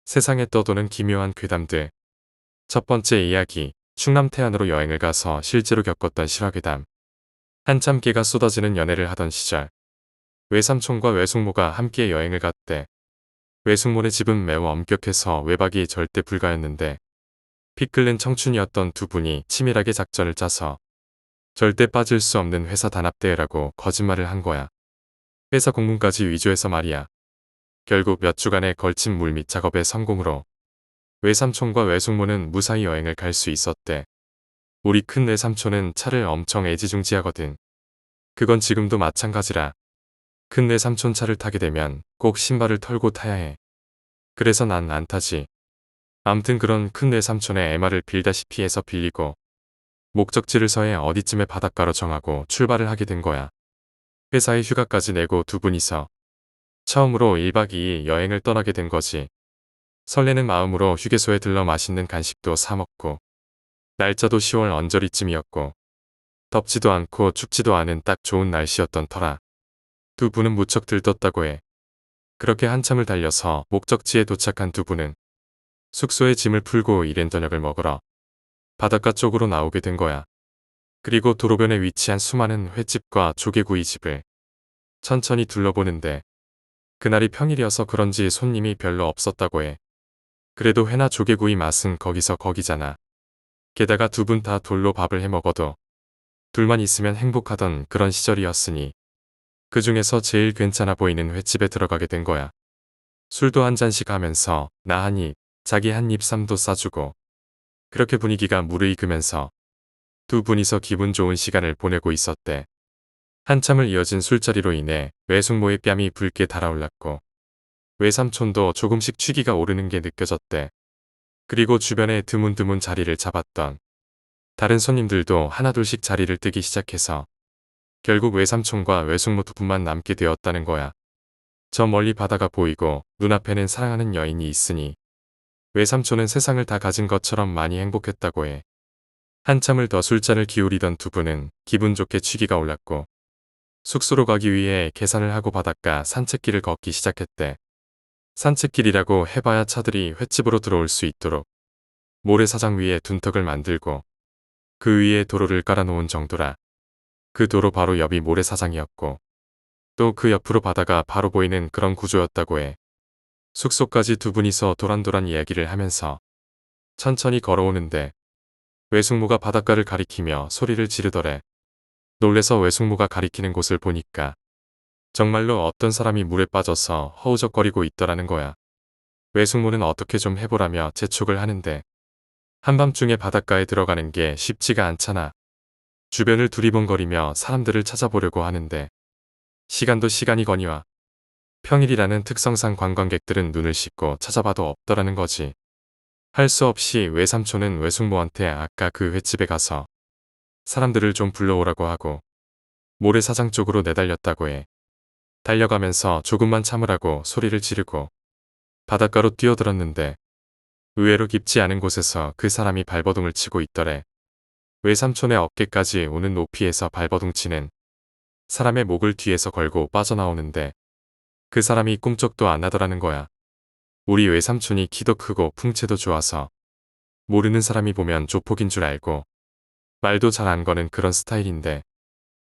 세상에 떠도는 기묘한 괴담들. 첫 번째 이야기, 충남 태안으로 여행을 가서 실제로 겪었던 실화괴담. 한참 개가 쏟아지는 연애를 하던 시절, 외삼촌과 외숙모가 함께 여행을 갔대. 외숙모네 집은 매우 엄격해서 외박이 절대 불가였는데, 피 끓는 청춘이었던 두 분이 치밀하게 작전을 짜서 절대 빠질 수 없는 회사 단합대회라고 거짓말을 한 거야. 회사 공문까지 위조해서 말이야. 결국 몇 주간의 걸친 물밑 작업의 성공으로 외삼촌과 외숙모는 무사히 여행을 갈 수 있었대. 우리 큰 외삼촌은 차를 엄청 애지중지하거든. 그건 지금도 마찬가지라. 큰 외삼촌 차를 타게 되면 꼭 신발을 털고 타야 해. 그래서 난 안 타지. 암튼 그런 큰 외삼촌의 애마를 빌다시피 해서 빌리고 목적지를 서해 어디쯤에 바닷가로 정하고 출발을 하게 된 거야. 회사에 휴가까지 내고 두 분이서 처음으로 1박 2일 여행을 떠나게 된 거지. 설레는 마음으로 휴게소에 들러 맛있는 간식도 사 먹고, 날짜도 10월 언저리쯤이었고 덥지도 않고 춥지도 않은 딱 좋은 날씨였던 터라 두 분은 무척 들떴다고 해. 그렇게 한참을 달려서 목적지에 도착한 두 분은 숙소에 짐을 풀고 이른 저녁을 먹으러 바닷가 쪽으로 나오게 된 거야. 그리고 도로변에 위치한 수많은 횟집과 조개구이집을 천천히 둘러보는데, 그날이 평일이어서 그런지 손님이 별로 없었다고 해. 그래도 회나 조개구이 맛은 거기서 거기잖아. 게다가 두 분 다 돌로 밥을 해 먹어도 둘만 있으면 행복하던 그런 시절이었으니 그 중에서 제일 괜찮아 보이는 횟집에 들어가게 된 거야. 술도 한 잔씩 하면서 나 한 입, 자기 한 입 쌈도 싸주고, 그렇게 분위기가 무르익으면서 두 분이서 기분 좋은 시간을 보내고 있었대. 한참을 이어진 술자리로 인해 외숙모의 뺨이 붉게 달아올랐고 외삼촌도 조금씩 취기가 오르는 게 느껴졌대. 그리고 주변에 드문드문 자리를 잡았던 다른 손님들도 하나둘씩 자리를 뜨기 시작해서 결국 외삼촌과 외숙모 두 분만 남게 되었다는 거야. 저 멀리 바다가 보이고 눈앞에는 사랑하는 여인이 있으니 외삼촌은 세상을 다 가진 것처럼 많이 행복했다고 해. 한참을 더 술잔을 기울이던 두 분은 기분 좋게 취기가 올랐고 숙소로 가기 위해 계산을 하고 바닷가 산책길을 걷기 시작했대. 산책길이라고 해봐야 차들이 횟집으로 들어올 수 있도록 모래사장 위에 둔턱을 만들고 그 위에 도로를 깔아놓은 정도라. 그 도로 바로 옆이 모래사장이었고 또 그 옆으로 바다가 바로 보이는 그런 구조였다고 해. 숙소까지 두 분이서 도란도란 이야기를 하면서 천천히 걸어오는데 외숙모가 바닷가를 가리키며 소리를 지르더래. 놀래서 외숙모가 가리키는 곳을 보니까 정말로 어떤 사람이 물에 빠져서 허우적거리고 있더라는 거야. 외숙모는 어떻게 좀 해보라며 재촉을 하는데 한밤중에 바닷가에 들어가는 게 쉽지가 않잖아. 주변을 두리번거리며 사람들을 찾아보려고 하는데 시간도 시간이거니와 평일이라는 특성상 관광객들은 눈을 씻고 찾아봐도 없더라는 거지. 할 수 없이 외삼촌은 외숙모한테 아까 그 횟집에 가서 사람들을 좀 불러오라고 하고 모래사장 쪽으로 내달렸다고 해. 달려가면서 조금만 참으라고 소리를 지르고 바닷가로 뛰어들었는데 의외로 깊지 않은 곳에서 그 사람이 발버둥을 치고 있더래. 외삼촌의 어깨까지 오는 높이에서 발버둥 치는 사람의 목을 뒤에서 걸고 빠져나오는데 그 사람이 꿈쩍도 안 하더라는 거야. 우리 외삼촌이 키도 크고 풍채도 좋아서 모르는 사람이 보면 조폭인 줄 알고 말도 잘 안 거는 그런 스타일인데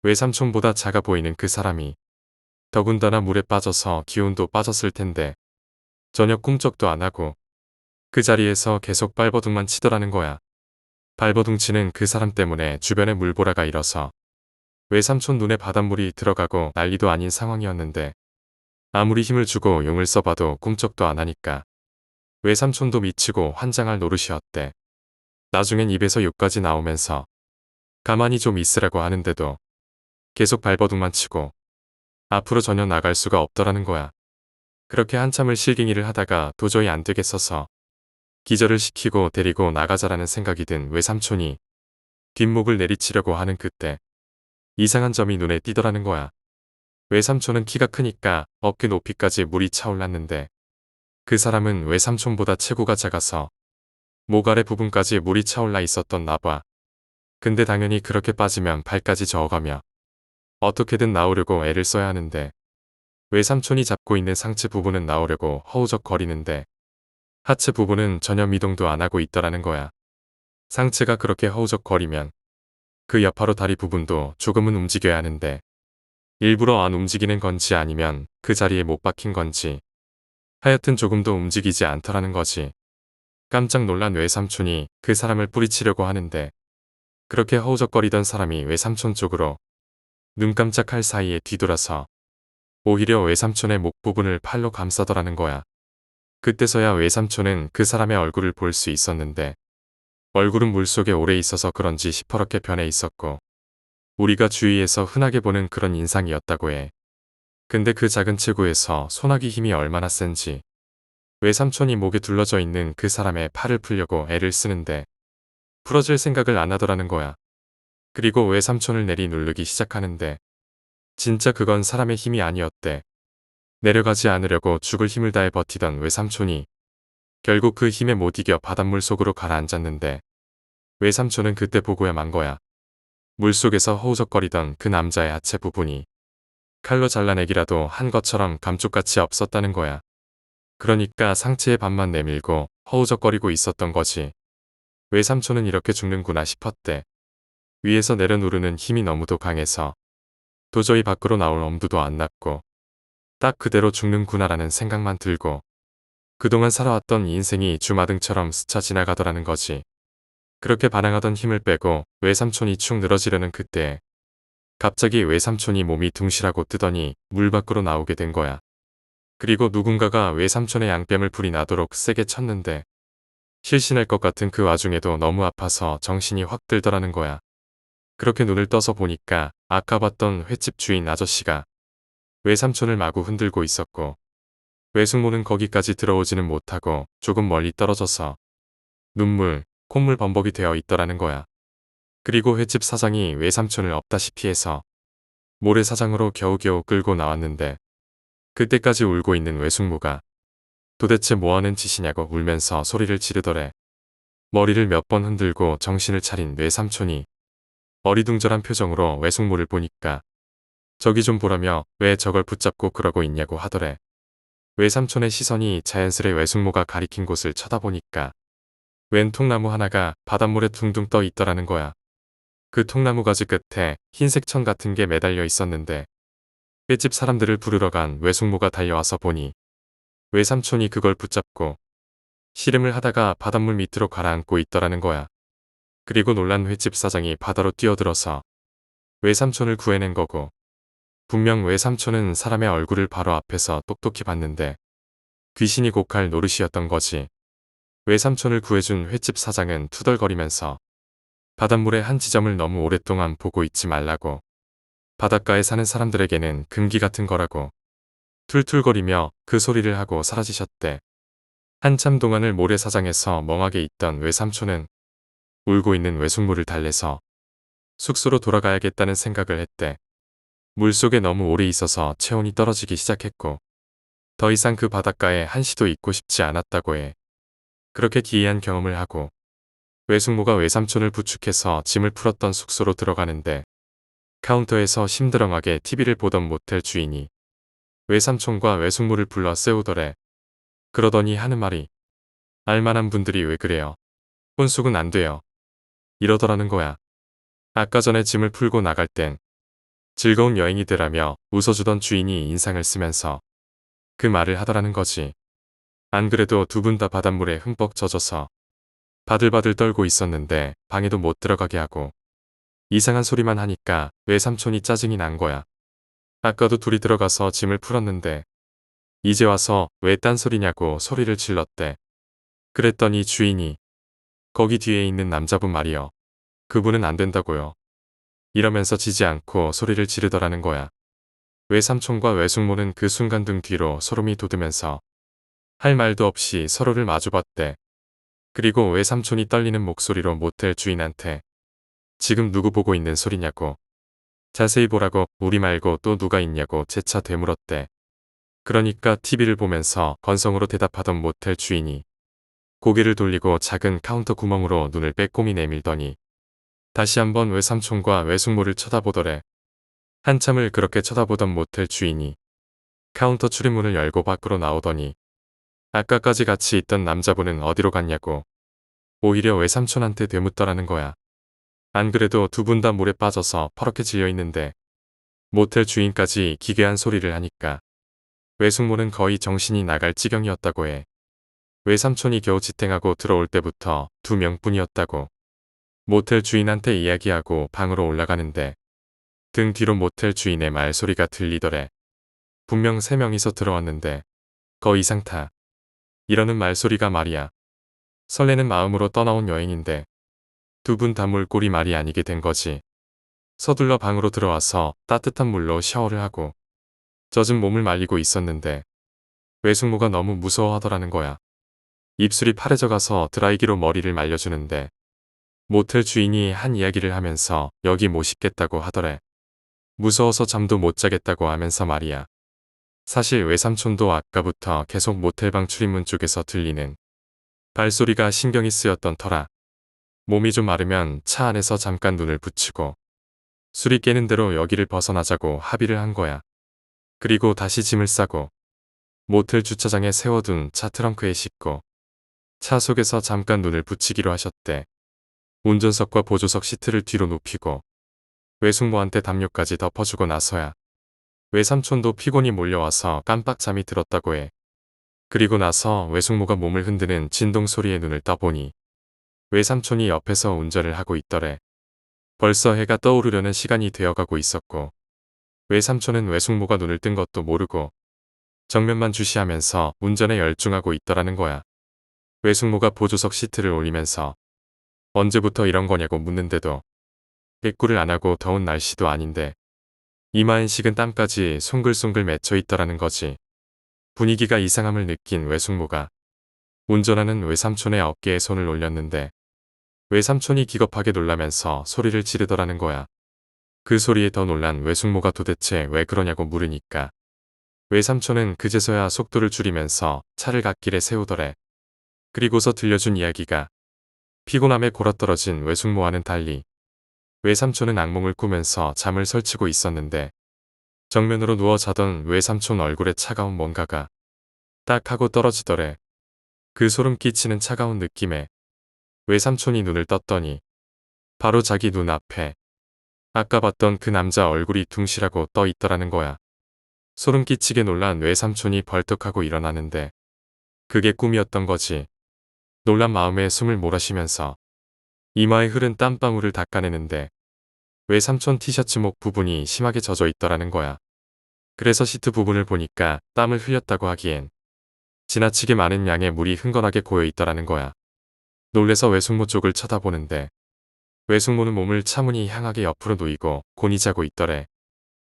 외삼촌보다 작아 보이는 그 사람이 더군다나 물에 빠져서 기운도 빠졌을 텐데 전혀 꿈쩍도 안 하고 그 자리에서 계속 발버둥만 치더라는 거야. 발버둥 치는 그 사람 때문에 주변에 물보라가 일어서 외삼촌 눈에 바닷물이 들어가고 난리도 아닌 상황이었는데 아무리 힘을 주고 용을 써봐도 꿈쩍도 안 하니까 외삼촌도 미치고 환장할 노릇이었대. 나중엔 입에서 욕까지 나오면서 가만히 좀 있으라고 하는데도 계속 발버둥만 치고 앞으로 전혀 나갈 수가 없더라는 거야. 그렇게 한참을 실갱이를 하다가 도저히 안 되겠어서 기절을 시키고 데리고 나가자라는 생각이 든 외삼촌이 뒷목을 내리치려고 하는 그때 이상한 점이 눈에 띄더라는 거야. 외삼촌은 키가 크니까 어깨 높이까지 물이 차올랐는데 그 사람은 외삼촌보다 체구가 작아서 목 아래 부분까지 물이 차올라 있었던 나봐. 근데 당연히 그렇게 빠지면 발까지 저어가며 어떻게든 나오려고 애를 써야 하는데 외삼촌이 잡고 있는 상체 부분은 나오려고 허우적거리는데 하체 부분은 전혀 미동도 안 하고 있더라는 거야. 상체가 그렇게 허우적거리면 그 여파로 다리 부분도 조금은 움직여야 하는데 일부러 안 움직이는 건지 아니면 그 자리에 못 박힌 건지 하여튼 조금도 움직이지 않더라는 거지. 깜짝 놀란 외삼촌이 그 사람을 뿌리치려고 하는데 그렇게 허우적거리던 사람이 외삼촌 쪽으로 눈 깜짝할 사이에 뒤돌아서 오히려 외삼촌의 목 부분을 팔로 감싸더라는 거야. 그때서야 외삼촌은 그 사람의 얼굴을 볼 수 있었는데 얼굴은 물속에 오래 있어서 그런지 시퍼렇게 변해 있었고 우리가 주위에서 흔하게 보는 그런 인상이었다고 해. 근데 그 작은 체구에서 소나기 힘이 얼마나 센지 외삼촌이 목에 둘러져 있는 그 사람의 팔을 풀려고 애를 쓰는데 풀어줄 생각을 안 하더라는 거야. 그리고 외삼촌을 내리 누르기 시작하는데 진짜 그건 사람의 힘이 아니었대. 내려가지 않으려고 죽을 힘을 다해 버티던 외삼촌이 결국 그 힘에 못 이겨 바닷물 속으로 가라앉았는데 외삼촌은 그때 보고야 만 거야. 물속에서 허우적거리던 그 남자의 하체 부분이 칼로 잘라내기라도 한 것처럼 감쪽같이 없었다는 거야. 그러니까 상체의 반만 내밀고 허우적거리고 있었던 거지. 외삼촌은 이렇게 죽는구나 싶었대. 위에서 내려 누르는 힘이 너무도 강해서 도저히 밖으로 나올 엄두도 안 났고 딱 그대로 죽는구나라는 생각만 들고 그동안 살아왔던 인생이 주마등처럼 스쳐 지나가더라는 거지. 그렇게 반항하던 힘을 빼고 외삼촌이 축 늘어지려는 그때 갑자기 외삼촌이 몸이 둥실하고 뜨더니 물 밖으로 나오게 된 거야. 그리고 누군가가 외삼촌의 양뺨을 불이 나도록 세게 쳤는데 실신할 것 같은 그 와중에도 너무 아파서 정신이 확 들더라는 거야. 그렇게 눈을 떠서 보니까 아까 봤던 횟집 주인 아저씨가 외삼촌을 마구 흔들고 있었고 외숙모는 거기까지 들어오지는 못하고 조금 멀리 떨어져서 눈물, 콧물 범벅이 되어 있더라는 거야. 그리고 횟집 사장이 외삼촌을 없다시피 해서 모래사장으로 겨우겨우 끌고 나왔는데 그때까지 울고 있는 외숙모가 도대체 뭐하는 짓이냐고 울면서 소리를 지르더래. 머리를 몇 번 흔들고 정신을 차린 외삼촌이 어리둥절한 표정으로 외숙모를 보니까 저기 좀 보라며 왜 저걸 붙잡고 그러고 있냐고 하더래. 외삼촌의 시선이 자연스레 외숙모가 가리킨 곳을 쳐다보니까 웬 통나무 하나가 바닷물에 둥둥 떠 있더라는 거야. 그 통나무 가지 끝에 흰색 천 같은 게 매달려 있었는데 횟집 사람들을 부르러 간 외숙모가 달려와서 보니 외삼촌이 그걸 붙잡고 씨름을 하다가 바닷물 밑으로 가라앉고 있더라는 거야. 그리고 놀란 횟집 사장이 바다로 뛰어들어서 외삼촌을 구해낸 거고 분명 외삼촌은 사람의 얼굴을 바로 앞에서 똑똑히 봤는데 귀신이 곡할 노릇이었던 거지. 외삼촌을 구해준 횟집 사장은 투덜거리면서 바닷물의 한 지점을 너무 오랫동안 보고 있지 말라고 바닷가에 사는 사람들에게는 금기 같은 거라고 툴툴거리며 그 소리를 하고 사라지셨대. 한참 동안을 모래사장에서 멍하게 있던 외삼촌은 울고 있는 외숙모를 달래서 숙소로 돌아가야겠다는 생각을 했대. 물속에 너무 오래 있어서 체온이 떨어지기 시작했고 더 이상 그 바닷가에 한시도 있고 싶지 않았다고 해. 그렇게 기이한 경험을 하고 외숙모가 외삼촌을 부축해서 짐을 풀었던 숙소로 들어가는데 카운터에서 심드렁하게 TV를 보던 모텔 주인이 외삼촌과 외숙모를 불러 세우더래. 그러더니 하는 말이 알만한 분들이 왜 그래요. 혼숙은 안 돼요. 이러더라는 거야. 아까 전에 짐을 풀고 나갈 땐 즐거운 여행이 되라며 웃어주던 주인이 인상을 쓰면서 그 말을 하더라는 거지. 안 그래도 두 분 다 바닷물에 흠뻑 젖어서 바들바들 떨고 있었는데 방에도 못 들어가게 하고 이상한 소리만 하니까 외삼촌이 짜증이 난 거야. 아까도 둘이 들어가서 짐을 풀었는데 이제 와서 왜 딴소리냐고 소리를 질렀대. 그랬더니 주인이 거기 뒤에 있는 남자분 말이요. 그분은 안 된다고요. 이러면서 지지 않고 소리를 지르더라는 거야. 외삼촌과 외숙모는 그 순간 등 뒤로 소름이 돋으면서 할 말도 없이 서로를 마주봤대. 그리고 외삼촌이 떨리는 목소리로 모텔 주인한테 지금 누구 보고 있는 소리냐고 자세히 보라고 우리 말고 또 누가 있냐고 재차 되물었대. 그러니까 TV를 보면서 건성으로 대답하던 모텔 주인이 고개를 돌리고 작은 카운터 구멍으로 눈을 빼꼼히 내밀더니 다시 한번 외삼촌과 외숙모를 쳐다보더래. 한참을 그렇게 쳐다보던 모텔 주인이 카운터 출입문을 열고 밖으로 나오더니 아까까지 같이 있던 남자분은 어디로 갔냐고. 오히려 외삼촌한테 되묻더라는 거야. 안 그래도 두 분 다 물에 빠져서 퍼렇게 질려 있는데 모텔 주인까지 기괴한 소리를 하니까 외숙모는 거의 정신이 나갈 지경이었다고 해. 외삼촌이 겨우 지탱하고 들어올 때부터 두 명뿐이었다고. 모텔 주인한테 이야기하고 방으로 올라가는데 등 뒤로 모텔 주인의 말소리가 들리더래. 분명 세 명이서 들어왔는데 거 이상 타. 이러는 말소리가 말이야. 설레는 마음으로 떠나온 여행인데 두 분 다 물꼴이 말이 아니게 된 거지. 서둘러 방으로 들어와서 따뜻한 물로 샤워를 하고 젖은 몸을 말리고 있었는데 외숙모가 너무 무서워하더라는 거야. 입술이 파래져 가서 드라이기로 머리를 말려주는데 모텔 주인이 한 이야기를 하면서 여기 못 씻겠다고 하더래. 무서워서 잠도 못 자겠다고 하면서 말이야. 사실 외삼촌도 아까부터 계속 모텔방 출입문 쪽에서 들리는 발소리가 신경이 쓰였던 터라 몸이 좀 마르면 차 안에서 잠깐 눈을 붙이고 술이 깨는 대로 여기를 벗어나자고 합의를 한 거야. 그리고 다시 짐을 싸고 모텔 주차장에 세워둔 차 트렁크에 싣고 차 속에서 잠깐 눈을 붙이기로 하셨대. 운전석과 보조석 시트를 뒤로 눕히고 외숙모한테 담요까지 덮어주고 나서야 외삼촌도 피곤이 몰려와서 깜빡 잠이 들었다고 해. 그리고 나서 외숙모가 몸을 흔드는 진동 소리에 눈을 떠보니 외삼촌이 옆에서 운전을 하고 있더래. 벌써 해가 떠오르려는 시간이 되어가고 있었고 외삼촌은 외숙모가 눈을 뜬 것도 모르고 정면만 주시하면서 운전에 열중하고 있더라는 거야. 외숙모가 보조석 시트를 올리면서 언제부터 이런 거냐고 묻는데도 대꾸를 안 하고 더운 날씨도 아닌데 이마엔 식은 땀까지 송글송글 맺혀 있더라는 거지. 분위기가 이상함을 느낀 외숙모가 운전하는 외삼촌의 어깨에 손을 올렸는데 외삼촌이 기겁하게 놀라면서 소리를 지르더라는 거야. 그 소리에 더 놀란 외숙모가 도대체 왜 그러냐고 물으니까 외삼촌은 그제서야 속도를 줄이면서 차를 갓길에 세우더래. 그리고서 들려준 이야기가 피곤함에 골아떨어진 외숙모와는 달리 외삼촌은 악몽을 꾸면서 잠을 설치고 있었는데 정면으로 누워 자던 외삼촌 얼굴에 차가운 뭔가가 딱 하고 떨어지더래. 그 소름 끼치는 차가운 느낌에 외삼촌이 눈을 떴더니 바로 자기 눈앞에 아까 봤던 그 남자 얼굴이 둥실하고 떠 있더라는 거야. 소름 끼치게 놀란 외삼촌이 벌떡하고 일어나는데 그게 꿈이었던 거지. 놀란 마음에 숨을 몰아쉬면서 이마에 흐른 땀방울을 닦아내는데 외삼촌 티셔츠 목 부분이 심하게 젖어 있더라는 거야. 그래서 시트 부분을 보니까 땀을 흘렸다고 하기엔 지나치게 많은 양의 물이 흥건하게 고여 있더라는 거야. 놀래서 외숙모 쪽을 쳐다보는데 외숙모는 몸을 차문이 향하게 옆으로 누이고 곤히 자고 있더래.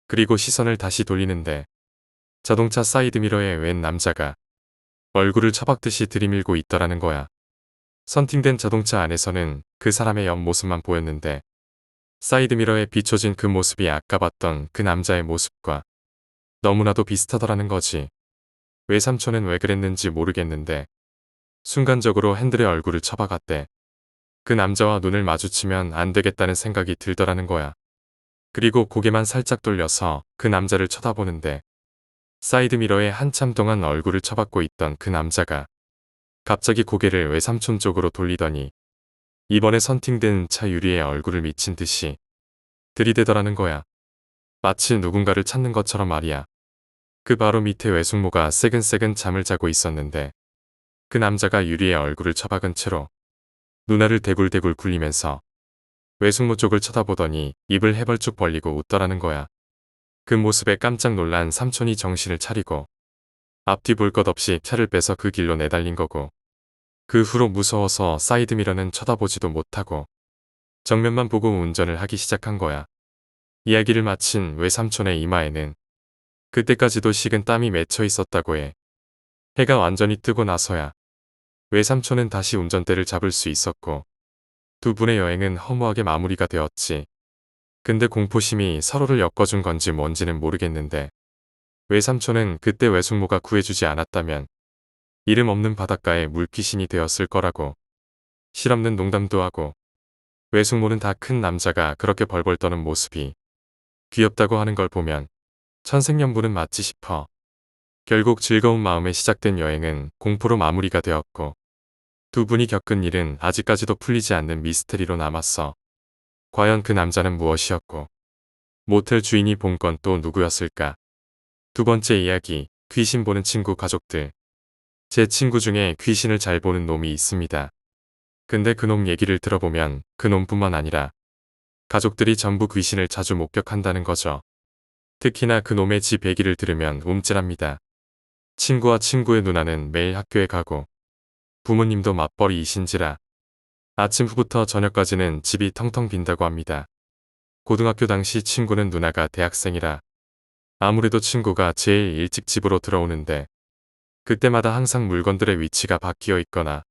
그리고 시선을 다시 돌리는데 자동차 사이드미러에 웬 남자가 얼굴을 처박듯이 들이밀고 있더라는 거야. 선팅된 자동차 안에서는 그 사람의 옆모습만 보였는데 사이드미러에 비춰진 그 모습이 아까 봤던 그 남자의 모습과 너무나도 비슷하더라는 거지. 외삼촌은 왜 그랬는지 모르겠는데 순간적으로 핸들에 얼굴을 쳐박았대. 그 남자와 눈을 마주치면 안 되겠다는 생각이 들더라는 거야. 그리고 고개만 살짝 돌려서 그 남자를 쳐다보는데 사이드미러에 한참 동안 얼굴을 쳐박고 있던 그 남자가 갑자기 고개를 외삼촌 쪽으로 돌리더니 이번에 선팅된 차 유리에 얼굴을 미친 듯이 들이대더라는 거야. 마치 누군가를 찾는 것처럼 말이야. 그 바로 밑에 외숙모가 새근새근 잠을 자고 있었는데 그 남자가 유리에 얼굴을 처박은 채로 눈알을 대굴대굴 굴리면서 외숙모 쪽을 쳐다보더니 입을 해벌쭉 벌리고 웃더라는 거야. 그 모습에 깜짝 놀란 삼촌이 정신을 차리고 앞뒤 볼 것 없이 차를 빼서 그 길로 내달린 거고 그 후로 무서워서 사이드미러는 쳐다보지도 못하고 정면만 보고 운전을 하기 시작한 거야. 이야기를 마친 외삼촌의 이마에는 그때까지도 식은 땀이 맺혀 있었다고 해. 해가 완전히 뜨고 나서야 외삼촌은 다시 운전대를 잡을 수 있었고 두 분의 여행은 허무하게 마무리가 되었지. 근데 공포심이 서로를 엮어준 건지 뭔지는 모르겠는데 외삼촌은 그때 외숙모가 구해주지 않았다면 이름 없는 바닷가에 물귀신이 되었을 거라고 실없는 농담도 하고 외숙모는 다 큰 남자가 그렇게 벌벌 떠는 모습이 귀엽다고 하는 걸 보면 천생연분은 맞지 싶어. 결국 즐거운 마음에 시작된 여행은 공포로 마무리가 되었고 두 분이 겪은 일은 아직까지도 풀리지 않는 미스테리로 남았어. 과연 그 남자는 무엇이었고 모텔 주인이 본 건 또 누구였을까? 두 번째 이야기, 귀신 보는 친구 가족들. 제 친구 중에 귀신을 잘 보는 놈이 있습니다. 근데 그놈 얘기를 들어보면 그놈뿐만 아니라 가족들이 전부 귀신을 자주 목격한다는 거죠. 특히나 그놈의 집 얘기를 들으면 움찔합니다. 친구와 친구의 누나는 매일 학교에 가고 부모님도 맞벌이이신지라 아침 후부터 저녁까지는 집이 텅텅 빈다고 합니다. 고등학교 당시 친구는 누나가 대학생이라 아무래도 친구가 제일 일찍 집으로 들어오는데 그때마다 항상 물건들의 위치가 바뀌어 있거나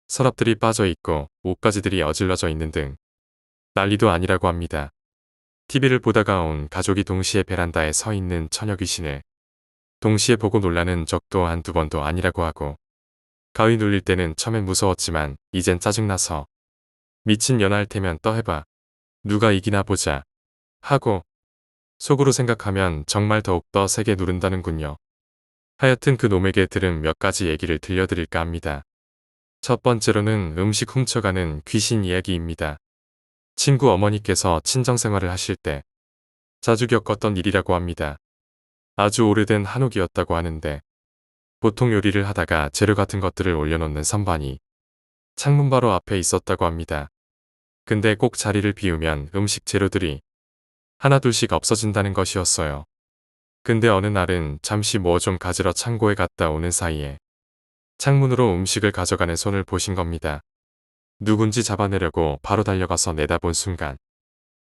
서랍들이 빠져 있고 옷가지들이 어질러져 있는 등 난리도 아니라고 합니다. TV를 보다가 온 가족이 동시에 베란다에 서 있는 처녀 귀신을 동시에 보고 놀라는 적도 한두 번도 아니라고 하고 가위 눌릴 때는 처음엔 무서웠지만 이젠 짜증나서 미친 연하할 테면 떠해봐. 누가 이기나 보자. 하고 속으로 생각하면 정말 더욱더 세게 누른다는군요. 하여튼 그 놈에게 들은 몇 가지 얘기를 들려드릴까 합니다. 첫 번째로는 음식 훔쳐가는 귀신 이야기입니다. 친구 어머니께서 친정생활을 하실 때 자주 겪었던 일이라고 합니다. 아주 오래된 한옥이었다고 하는데 보통 요리를 하다가 재료 같은 것들을 올려놓는 선반이 창문 바로 앞에 있었다고 합니다. 근데 꼭 자리를 비우면 음식 재료들이 하나둘씩 없어진다는 것이었어요. 근데 어느 날은 잠시 뭐 좀 가지러 창고에 갔다 오는 사이에 창문으로 음식을 가져가는 손을 보신 겁니다. 누군지 잡아내려고 바로 달려가서 내다본 순간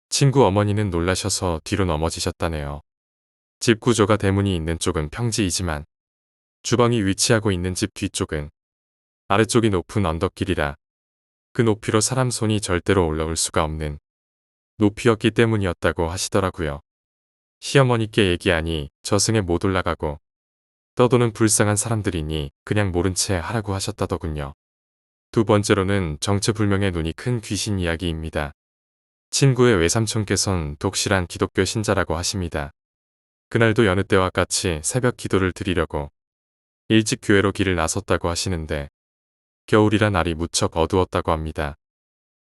친구 어머니는 놀라셔서 뒤로 넘어지셨다네요. 집 구조가 대문이 있는 쪽은 평지이지만 주방이 위치하고 있는 집 뒤쪽은 아래쪽이 높은 언덕길이라 그 높이로 사람 손이 절대로 올라올 수가 없는 높이였기 때문이었다고 하시더라고요. 시어머니께 얘기하니 저승에 못 올라가고 떠도는 불쌍한 사람들이니 그냥 모른 채 하라고 하셨다더군요. 두 번째로는 정체불명의 눈이 큰 귀신 이야기입니다. 친구의 외삼촌께선 독실한 기독교 신자라고 하십니다. 그날도 여느 때와 같이 새벽 기도를 드리려고 일찍 교회로 길을 나섰다고 하시는데 겨울이라 날이 무척 어두웠다고 합니다.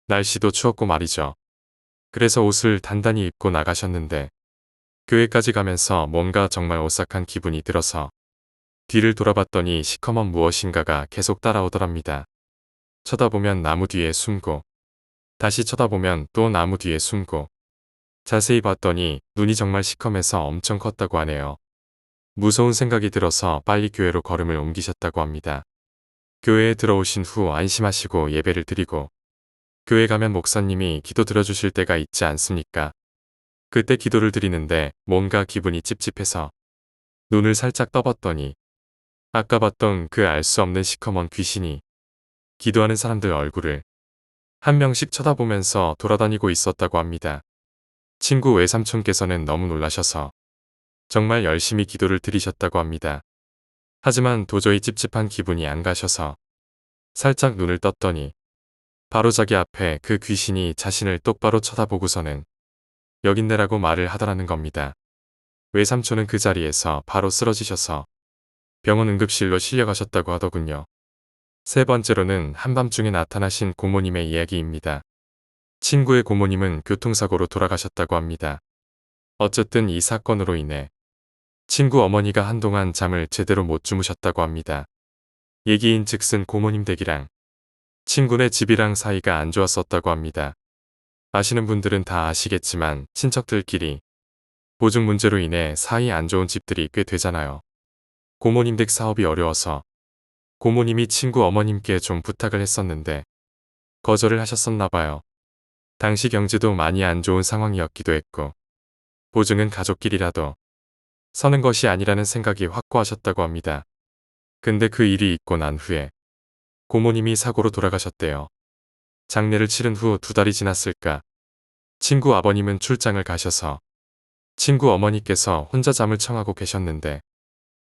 날씨도 추웠고 말이죠. 그래서 옷을 단단히 입고 나가셨는데 교회까지 가면서 뭔가 정말 오싹한 기분이 들어서 뒤를 돌아봤더니 시커먼 무엇인가가 계속 따라오더랍니다. 쳐다보면 나무 뒤에 숨고 다시 쳐다보면 또 나무 뒤에 숨고 자세히 봤더니 눈이 정말 시커매서 엄청 컸다고 하네요. 무서운 생각이 들어서 빨리 교회로 걸음을 옮기셨다고 합니다. 교회에 들어오신 후 안심하시고 예배를 드리고 교회 가면 목사님이 기도 들어주실 때가 있지 않습니까? 그때 기도를 드리는데 뭔가 기분이 찝찝해서 눈을 살짝 떠봤더니 아까 봤던 그 알 수 없는 시커먼 귀신이 기도하는 사람들 얼굴을 한 명씩 쳐다보면서 돌아다니고 있었다고 합니다. 친구 외삼촌께서는 너무 놀라셔서 정말 열심히 기도를 드리셨다고 합니다. 하지만 도저히 찝찝한 기분이 안 가셔서 살짝 눈을 떴더니 바로 자기 앞에 그 귀신이 자신을 똑바로 쳐다보고서는 여긴네라고 말을 하더라는 겁니다. 외삼촌은 그 자리에서 바로 쓰러지셔서 병원 응급실로 실려가셨다고 하더군요. 세 번째로는 한밤중에 나타나신 고모님의 이야기입니다. 친구의 고모님은 교통사고로 돌아가셨다고 합니다. 어쨌든 이 사건으로 인해 친구 어머니가 한동안 잠을 제대로 못 주무셨다고 합니다. 얘기인 즉슨 고모님 댁이랑 친구네 집이랑 사이가 안 좋았었다고 합니다. 아시는 분들은 다 아시겠지만 친척들끼리 보증 문제로 인해 사이 안 좋은 집들이 꽤 되잖아요. 고모님 댁 사업이 어려워서 고모님이 친구 어머님께 좀 부탁을 했었는데 거절을 하셨었나 봐요. 당시 경제도 많이 안 좋은 상황이었기도 했고 보증은 가족끼리라도 서는 것이 아니라는 생각이 확고하셨다고 합니다. 근데 그 일이 있고 난 후에 고모님이 사고로 돌아가셨대요. 장례를 치른 후 2달이 지났을까 친구 아버님은 출장을 가셔서 친구 어머니께서 혼자 잠을 청하고 계셨는데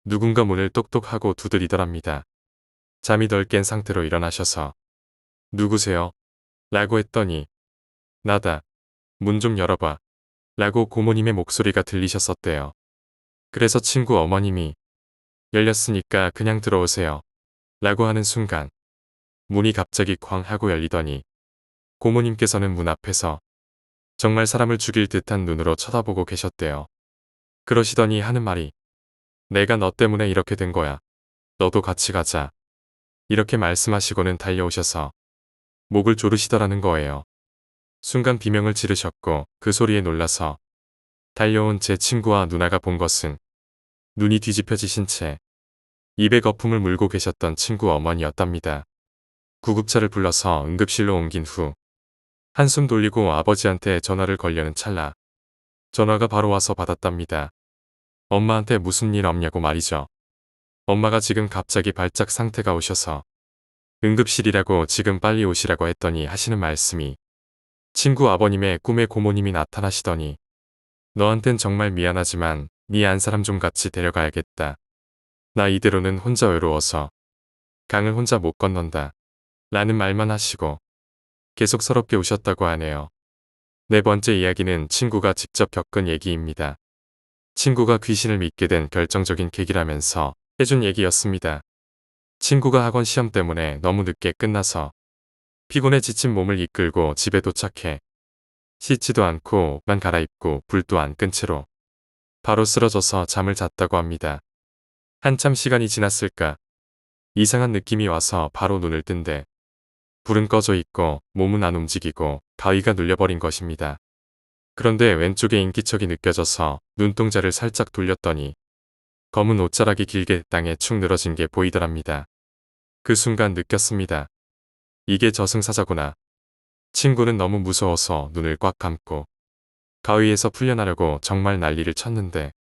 누군가 문을 똑똑하고 두드리더랍니다. 잠이 덜 깬 상태로 일어나셔서 누구세요? 라고 했더니 나다. 문 좀 열어봐. 라고 고모님의 목소리가 들리셨었대요. 그래서 친구 어머님이 열렸으니까 그냥 들어오세요. 라고 하는 순간 문이 갑자기 쾅 하고 열리더니 고모님께서는 문 앞에서 정말 사람을 죽일 듯한 눈으로 쳐다보고 계셨대요. 그러시더니 하는 말이 내가 너 때문에 이렇게 된 거야. 너도 같이 가자. 이렇게 말씀하시고는 달려오셔서 목을 조르시더라는 거예요. 순간 비명을 지르셨고 그 소리에 놀라서 달려온 제 친구와 누나가 본 것은 눈이 뒤집혀지신 채 입에 거품을 물고 계셨던 친구 어머니였답니다. 구급차를 불러서 응급실로 옮긴 후 한숨 돌리고 아버지한테 전화를 걸려는 찰나 전화가 바로 와서 받았답니다. 엄마한테 무슨 일 없냐고 말이죠. 엄마가 지금 갑자기 발작 상태가 오셔서 응급실이라고 지금 빨리 오시라고 했더니 하시는 말씀이 친구 아버님의 꿈에 고모님이 나타나시더니 너한텐 정말 미안하지만 네 안 사람 좀 같이 데려가야겠다. 나 이대로는 혼자 외로워서 강을 혼자 못 건넌다. 라는 말만 하시고 계속 서럽게 우셨다고 하네요. 네 번째 이야기는 친구가 직접 겪은 얘기입니다. 친구가 귀신을 믿게 된 결정적인 계기라면서 해준 얘기였습니다. 친구가 학원 시험 때문에 너무 늦게 끝나서 피곤해 지친 몸을 이끌고 집에 도착해 씻지도 않고 옷만 갈아입고 불도 안 끈 채로 바로 쓰러져서 잠을 잤다고 합니다. 한참 시간이 지났을까 이상한 느낌이 와서 바로 눈을 뜬데 불은 꺼져 있고 몸은 안 움직이고 가위가 눌려버린 것입니다. 그런데 왼쪽에 인기척이 느껴져서 눈동자를 살짝 돌렸더니 검은 옷자락이 길게 땅에 축 늘어진 게 보이더랍니다. 그 순간 느꼈습니다. 이게 저승사자구나. 친구는 너무 무서워서 눈을 꽉 감고 가위에서 풀려나려고 정말 난리를 쳤는데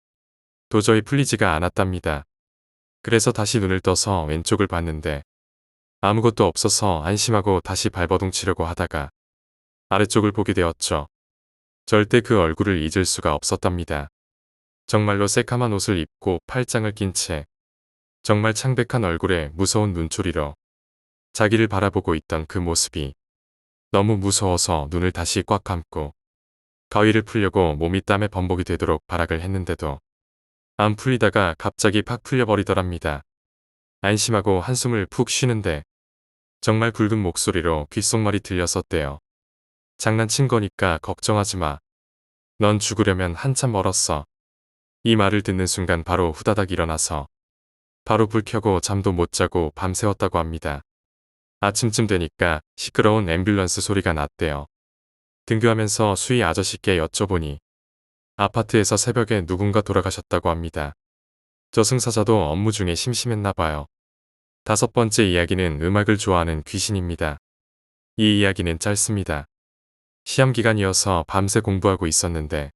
도저히 풀리지가 않았답니다. 그래서 다시 눈을 떠서 왼쪽을 봤는데 아무것도 없어서 안심하고 다시 발버둥 치려고 하다가 아래쪽을 보게 되었죠. 절대 그 얼굴을 잊을 수가 없었답니다. 정말로 새카만 옷을 입고 팔짱을 낀 채 정말 창백한 얼굴에 무서운 눈초리로 자기를 바라보고 있던 그 모습이 너무 무서워서 눈을 다시 꽉 감고 가위를 풀려고 몸이 땀에 범벅이 되도록 발악을 했는데도 안 풀리다가 갑자기 팍 풀려버리더랍니다. 안심하고 한숨을 푹 쉬는데 정말 굵은 목소리로 귓속말이 들렸었대요. 장난친 거니까 걱정하지 마. 넌 죽으려면 한참 멀었어. 이 말을 듣는 순간 바로 후다닥 일어나서 바로 불 켜고 잠도 못 자고 밤새웠다고 합니다. 아침쯤 되니까 시끄러운 앰뷸런스 소리가 났대요. 등교하면서 수희 아저씨께 여쭤보니 아파트에서 새벽에 누군가 돌아가셨다고 합니다. 저승사자도 업무 중에 심심했나 봐요. 다섯 번째 이야기는 음악을 좋아하는 귀신입니다. 이 이야기는 짧습니다. 시험 기간이어서 밤새 공부하고 있었는데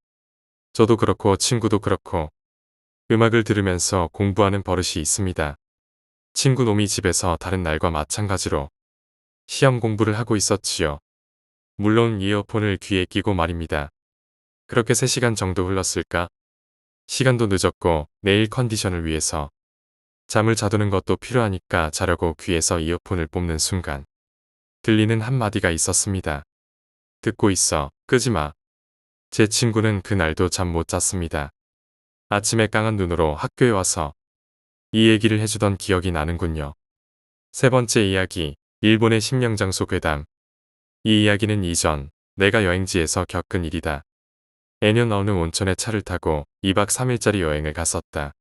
저도 그렇고 친구도 그렇고 음악을 들으면서 공부하는 버릇이 있습니다. 친구 놈이 집에서 다른 날과 마찬가지로 시험 공부를 하고 있었지요. 물론 이어폰을 귀에 끼고 말입니다. 그렇게 3시간 정도 흘렀을까? 시간도 늦었고 내일 컨디션을 위해서 잠을 자두는 것도 필요하니까 자려고 귀에서 이어폰을 뽑는 순간 들리는 한마디가 있었습니다. 듣고 있어. 끄지 마. 제 친구는 그날도 잠 못 잤습니다. 아침에 깡한 눈으로 학교에 와서 이 얘기를 해주던 기억이 나는군요. 세 번째 이야기, 일본의 심령장소 괴담. 이 이야기는 이전 내가 여행지에서 겪은 일이다. 애년 어느 온천에 차를 타고 2박 3일짜리 여행을 갔었다.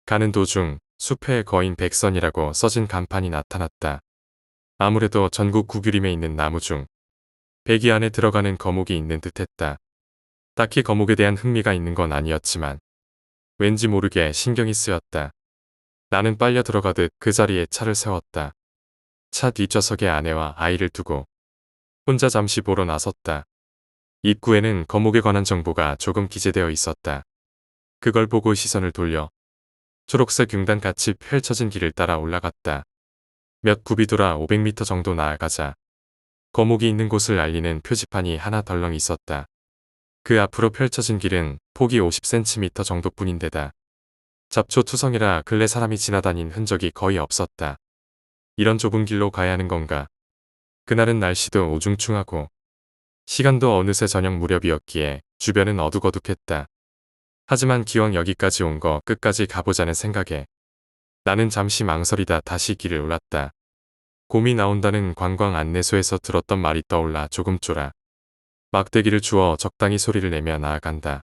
가는 도중 숲의 거인 백선이라고 써진 간판이 나타났다. 아무래도 전국 구규림에 있는 나무 중 배기 안에 들어가는 거목이 있는 듯했다. 딱히 거목에 대한 흥미가 있는 건 아니었지만 왠지 모르게 신경이 쓰였다. 나는 빨려 들어가듯 그 자리에 차를 세웠다. 차 뒷좌석에 아내와 아이를 두고 혼자 잠시 보러 나섰다. 입구에는 거목에 관한 정보가 조금 기재되어 있었다. 그걸 보고 시선을 돌려 초록색 융단같이 펼쳐진 길을 따라 올라갔다. 몇 굽이 돌아 500m 정도 나아가자 거목이 있는 곳을 알리는 표지판이 하나 덜렁 있었다. 그 앞으로 펼쳐진 길은 폭이 50cm 정도뿐인데다 잡초투성이라 근래 사람이 지나다닌 흔적이 거의 없었다. 이런 좁은 길로 가야 하는 건가? 그날은 날씨도 우중충하고 시간도 어느새 저녁 무렵이었기에 주변은 어둑어둑했다. 하지만 기왕 여기까지 온 거 끝까지 가보자는 생각에 나는 잠시 망설이다 다시 길을 올랐다. 곰이 나온다는 관광 안내소에서 들었던 말이 떠올라 조금 쫄아. 막대기를 주워 적당히 소리를 내며 나아간다.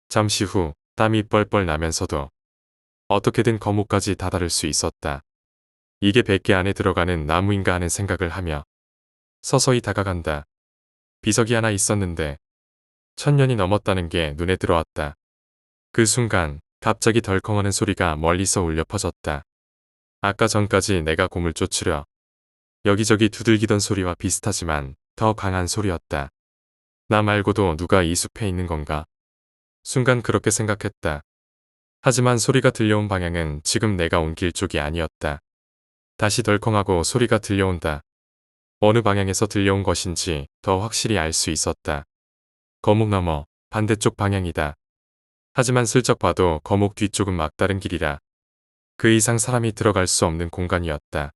잠시 후 땀이 뻘뻘 나면서도 어떻게든 거목까지 다다를 수 있었다. 이게 100개 안에 들어가는 나무인가 하는 생각을 하며 서서히 다가간다. 비석이 하나 있었는데 1000년이 넘었다는 게 눈에 들어왔다. 그 순간 갑자기 덜컹하는 소리가 멀리서 울려 퍼졌다. 아까 전까지 내가 곰을 쫓으려 여기저기 두들기던 소리와 비슷하지만 더 강한 소리였다. 나 말고도 누가 이 숲에 있는 건가? 순간 그렇게 생각했다. 하지만 소리가 들려온 방향은 지금 내가 온 길 쪽이 아니었다. 다시 덜컹하고 소리가 들려온다. 어느 방향에서 들려온 것인지 더 확실히 알 수 있었다. 거목 너머 반대쪽 방향이다. 하지만 슬쩍 봐도 거목 뒤쪽은 막다른 길이라 그 이상 사람이 들어갈 수 없는 공간이었다.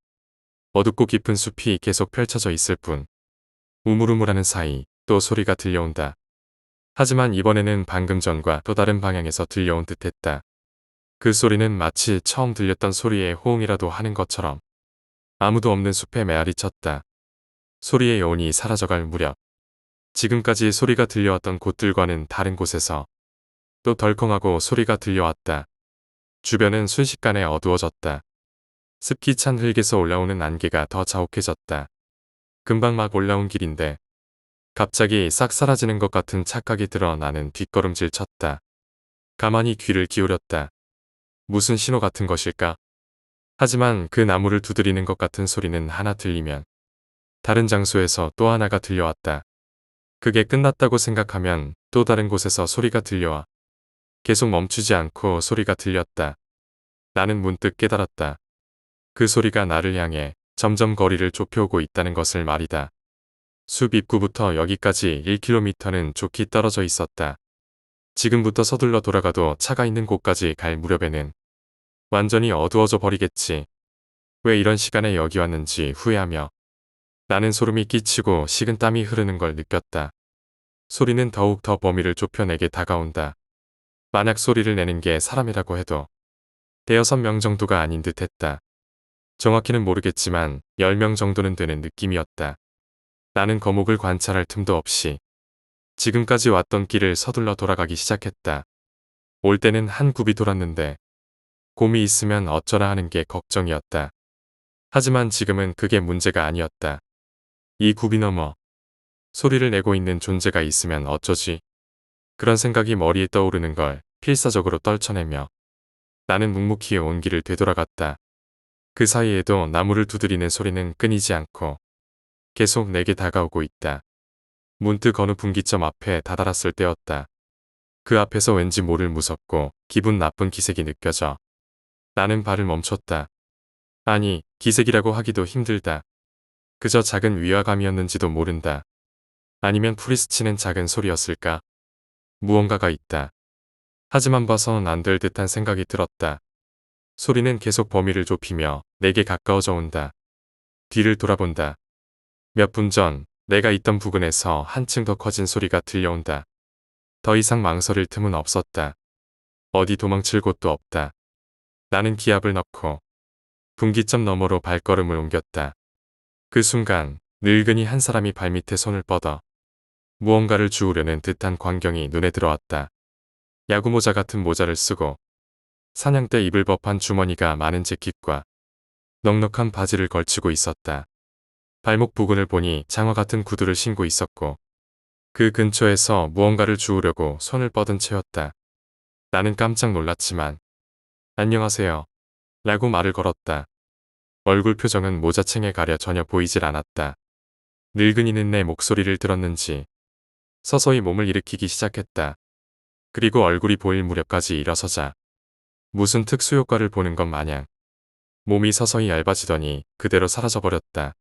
어둡고 깊은 숲이 계속 펼쳐져 있을 뿐 우물우물하는 사이 또 소리가 들려온다. 하지만 이번에는 방금 전과 또 다른 방향에서 들려온 듯했다. 그 소리는 마치 처음 들렸던 소리의 호응이라도 하는 것처럼 아무도 없는 숲에 메아리 쳤다. 소리의 여운이 사라져갈 무렵 지금까지 소리가 들려왔던 곳들과는 다른 곳에서 또 덜컹하고 소리가 들려왔다. 주변은 순식간에 어두워졌다. 습기 찬 흙에서 올라오는 안개가 더 자욱해졌다. 금방 막 올라온 길인데 갑자기 싹 사라지는 것 같은 착각이 들어 나는 뒷걸음질 쳤다. 가만히 귀를 기울였다. 무슨 신호 같은 것일까? 하지만 그 나무를 두드리는 것 같은 소리는 하나 들리면 다른 장소에서 또 하나가 들려왔다. 그게 끝났다고 생각하면 또 다른 곳에서 소리가 들려와 계속 멈추지 않고 소리가 들렸다. 나는 문득 깨달았다. 그 소리가 나를 향해 점점 거리를 좁혀오고 있다는 것을 말이다. 숲 입구부터 여기까지 1km는 좋게 떨어져 있었다. 지금부터 서둘러 돌아가도 차가 있는 곳까지 갈 무렵에는 완전히 어두워져 버리겠지. 왜 이런 시간에 여기 왔는지 후회하며 나는 소름이 끼치고 식은땀이 흐르는 걸 느꼈다. 소리는 더욱 더 범위를 좁혀 내게 다가온다. 만약 소리를 내는 게 사람이라고 해도 5-6명 정도가 아닌 듯 했다. 정확히는 모르겠지만 10명 정도는 되는 느낌이었다. 나는 거목을 관찰할 틈도 없이 지금까지 왔던 길을 서둘러 돌아가기 시작했다. 올 때는 한 굽이 돌았는데 곰이 있으면 어쩌나 하는 게 걱정이었다. 하지만 지금은 그게 문제가 아니었다. 이 굽이 넘어 소리를 내고 있는 존재가 있으면 어쩌지? 그런 생각이 머리에 떠오르는 걸 필사적으로 떨쳐내며 나는 묵묵히 온 길을 되돌아갔다. 그 사이에도 나무를 두드리는 소리는 끊이지 않고 계속 내게 다가오고 있다. 문득 어느 분기점 앞에 다다랐을 때였다. 그 앞에서 왠지 모를 무섭고 기분 나쁜 기색이 느껴져 나는 발을 멈췄다. 아니, 기색이라고 하기도 힘들다. 그저 작은 위화감이었는지도 모른다. 아니면 풀이 스치는 작은 소리였을까? 무언가가 있다. 하지만 봐서는 안 될 듯한 생각이 들었다. 소리는 계속 범위를 좁히며 내게 가까워져 온다. 뒤를 돌아본다. 몇 분 전 내가 있던 부근에서 한층 더 커진 소리가 들려온다. 더 이상 망설일 틈은 없었다. 어디 도망칠 곳도 없다. 나는 기압을 넣고 분기점 너머로 발걸음을 옮겼다. 그 순간 늙은이 한 사람이 발밑에 손을 뻗어 무언가를 주우려는 듯한 광경이 눈에 들어왔다. 야구모자 같은 모자를 쓰고 사냥 때 입을 법한 주머니가 많은 재킷과 넉넉한 바지를 걸치고 있었다. 발목 부근을 보니 장화 같은 구두를 신고 있었고 그 근처에서 무언가를 주우려고 손을 뻗은 채였다. 나는 깜짝 놀랐지만 안녕하세요 라고 말을 걸었다. 얼굴 표정은 모자챙에 가려 전혀 보이질 않았다. 늙은이는 내 목소리를 들었는지 서서히 몸을 일으키기 시작했다. 그리고 얼굴이 보일 무렵까지 일어서자 무슨 특수효과를 보는 것 마냥 몸이 서서히 얇아지더니 그대로 사라져버렸다.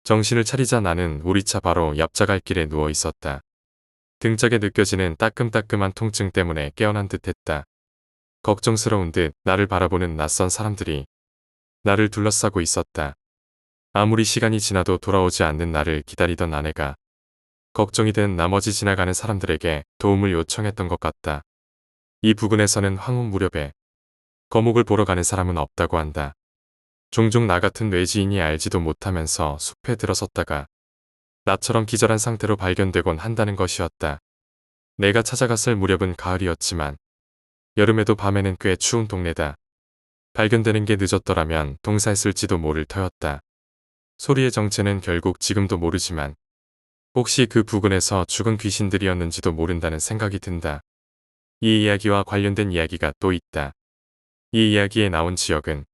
정신을 차리자 나는 우리 차 바로 옆 자갈길에 누워 있었다. 등짝에 느껴지는 따끔따끔한 통증 때문에 깨어난 듯했다. 걱정스러운 듯 나를 바라보는 낯선 사람들이 나를 둘러싸고 있었다. 아무리 시간이 지나도 돌아오지 않는 나를 기다리던 아내가 걱정이 된 나머지 지나가는 사람들에게 도움을 요청했던 것 같다. 이 부근에서는 황혼 무렵에 거목을 보러 가는 사람은 없다고 한다. 종종 나 같은 뇌지인이 알지도 못하면서 숲에 들어섰다가 나처럼 기절한 상태로 발견되곤 한다는 것이었다. 내가 찾아갔을 무렵은 가을이었지만 여름에도 밤에는 꽤 추운 동네다. 발견되는 게 늦었더라면 동사했을지도 모를 터였다. 소리의 정체는 결국 지금도 모르지만 혹시 그 부근에서 죽은 귀신들이었는지도 모른다는 생각이 든다. 이 이야기와 관련된 이야기가 또 있다. 이 이야기에 나온 지역은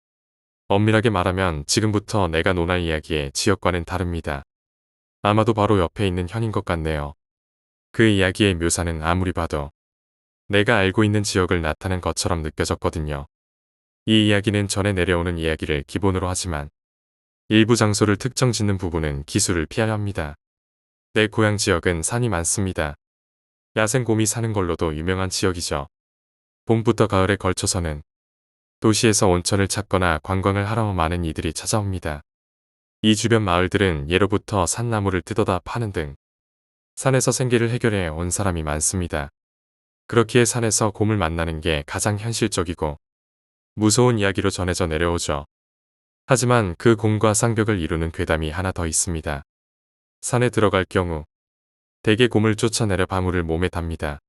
엄밀하게 말하면 지금부터 내가 논할 이야기의 지역과는 다릅니다. 아마도 바로 옆에 있는 현인 것 같네요. 그 이야기의 묘사는 아무리 봐도 내가 알고 있는 지역을 나타낸 것처럼 느껴졌거든요. 이 이야기는 전에 내려오는 이야기를 기본으로 하지만 일부 장소를 특정 짓는 부분은 기술을 피하려 합니다. 내 고향 지역은 산이 많습니다. 야생곰이 사는 걸로도 유명한 지역이죠. 봄부터 가을에 걸쳐서는 도시에서 온천을 찾거나 관광을 하러 많은 이들이 찾아옵니다. 이 주변 마을들은 예로부터 산나무를 뜯어다 파는 등 산에서 생계를 해결해 온 사람이 많습니다. 그렇기에 산에서 곰을 만나는 게 가장 현실적이고 무서운 이야기로 전해져 내려오죠. 하지만 그 곰과 쌍벽을 이루는 괴담이 하나 더 있습니다. 산에 들어갈 경우 대개 곰을 쫓아내려 방울을 몸에 답니다.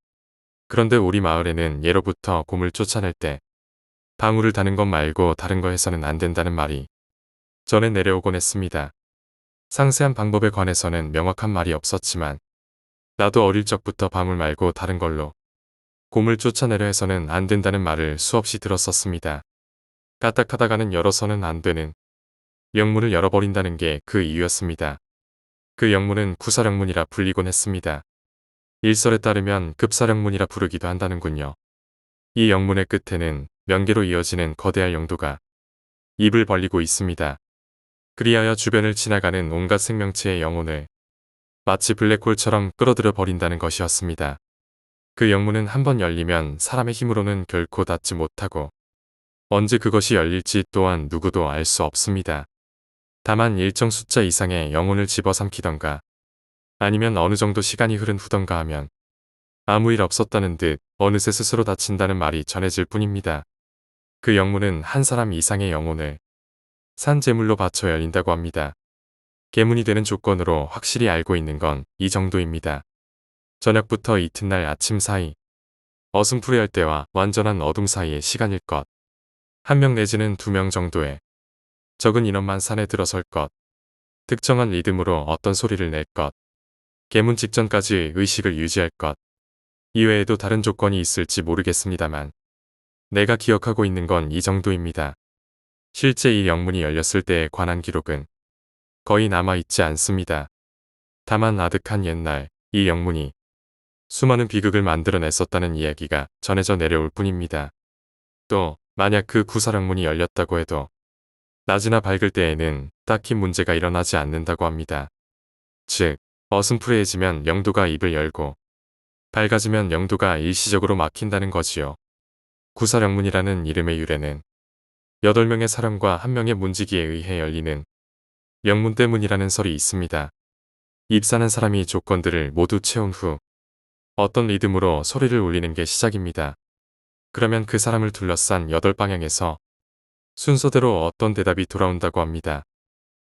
그런데 우리 마을에는 예로부터 곰을 쫓아낼 때 방울을 다는 것 말고 다른 거 해서는 안 된다는 말이 전해 내려오곤 했습니다. 상세한 방법에 관해서는 명확한 말이 없었지만 나도 어릴 적부터 방울 말고 다른 걸로 곰을 쫓아내려 해서는 안 된다는 말을 수없이 들었었습니다. 까딱하다가는 열어서는 안 되는 영문을 열어버린다는 게 그 이유였습니다. 그 영문은 구사령문이라 불리곤 했습니다. 일설에 따르면 급사령문이라 부르기도 한다는군요. 이 영문의 끝에는 명계로 이어지는 거대한 영도가 입을 벌리고 있습니다. 그리하여 주변을 지나가는 온갖 생명체의 영혼을 마치 블랙홀처럼 끌어들여 버린다는 것이었습니다. 그 영문은 한번 열리면 사람의 힘으로는 결코 닫지 못하고 언제 그것이 열릴지 또한 누구도 알 수 없습니다. 다만 일정 숫자 이상의 영혼을 집어삼키던가 아니면 어느 정도 시간이 흐른 후던가 하면 아무 일 없었다는 듯 어느새 스스로 닫힌다는 말이 전해질 뿐입니다. 그 영문은 한 사람 이상의 영혼을 산 제물로 바쳐 열린다고 합니다. 계문이 되는 조건으로 확실히 알고 있는 건 이 정도입니다. 저녁부터 이튿날 아침 사이, 어슴푸레할 때와 완전한 어둠 사이의 시간일 것. 한 명 내지는 2명 정도의 적은 인원만 산에 들어설 것. 특정한 리듬으로 어떤 소리를 낼 것. 계문 직전까지 의식을 유지할 것. 이외에도 다른 조건이 있을지 모르겠습니다만 내가 기억하고 있는 건 이 정도입니다. 실제 이 영문이 열렸을 때에 관한 기록은 거의 남아있지 않습니다. 다만 아득한 옛날 이 영문이 수많은 비극을 만들어냈었다는 이야기가 전해져 내려올 뿐입니다. 또 만약 그 구사령문이 열렸다고 해도 낮이나 밝을 때에는 딱히 문제가 일어나지 않는다고 합니다. 즉 어슴푸레해지면 영도가 입을 열고 밝아지면 영도가 일시적으로 막힌다는 거지요. 구사령문이라는 이름의 유래는 8명의 사람과 1명의 문지기에 의해 열리는 영문 때문이라는 설이 있습니다. 입사는 사람이 조건들을 모두 채운 후 어떤 리듬으로 소리를 울리는 게 시작입니다. 그러면 그 사람을 둘러싼 8방향에서 순서대로 어떤 대답이 돌아온다고 합니다.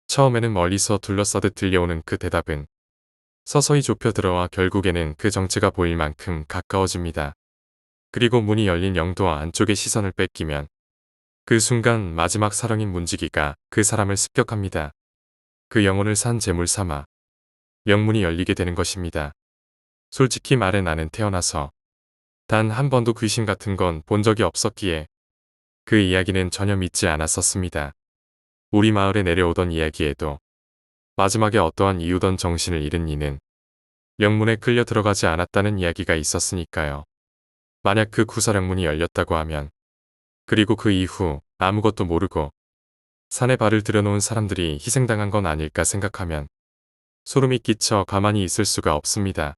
처음에는 멀리서 둘러싸듯 들려오는 그 대답은 서서히 좁혀 들어와 결국에는 그 정체가 보일 만큼 가까워집니다. 그리고 문이 열린 영도와 안쪽의 시선을 뺏기면 그 순간 마지막 사령인 문지기가 그 사람을 습격합니다. 그 영혼을 산 제물 삼아 영문이 열리게 되는 것입니다. 솔직히 말해 나는 태어나서 단 한 번도 귀신 같은 건 본 적이 없었기에 그 이야기는 전혀 믿지 않았었습니다. 우리 마을에 내려오던 이야기에도 마지막에 어떠한 이유던 정신을 잃은 이는 영문에 끌려 들어가지 않았다는 이야기가 있었으니까요. 만약 그 구사령문이 열렸다고 하면 그리고 그 이후 아무것도 모르고 산에 발을 들여놓은 사람들이 희생당한 건 아닐까 생각하면 소름이 끼쳐 가만히 있을 수가 없습니다.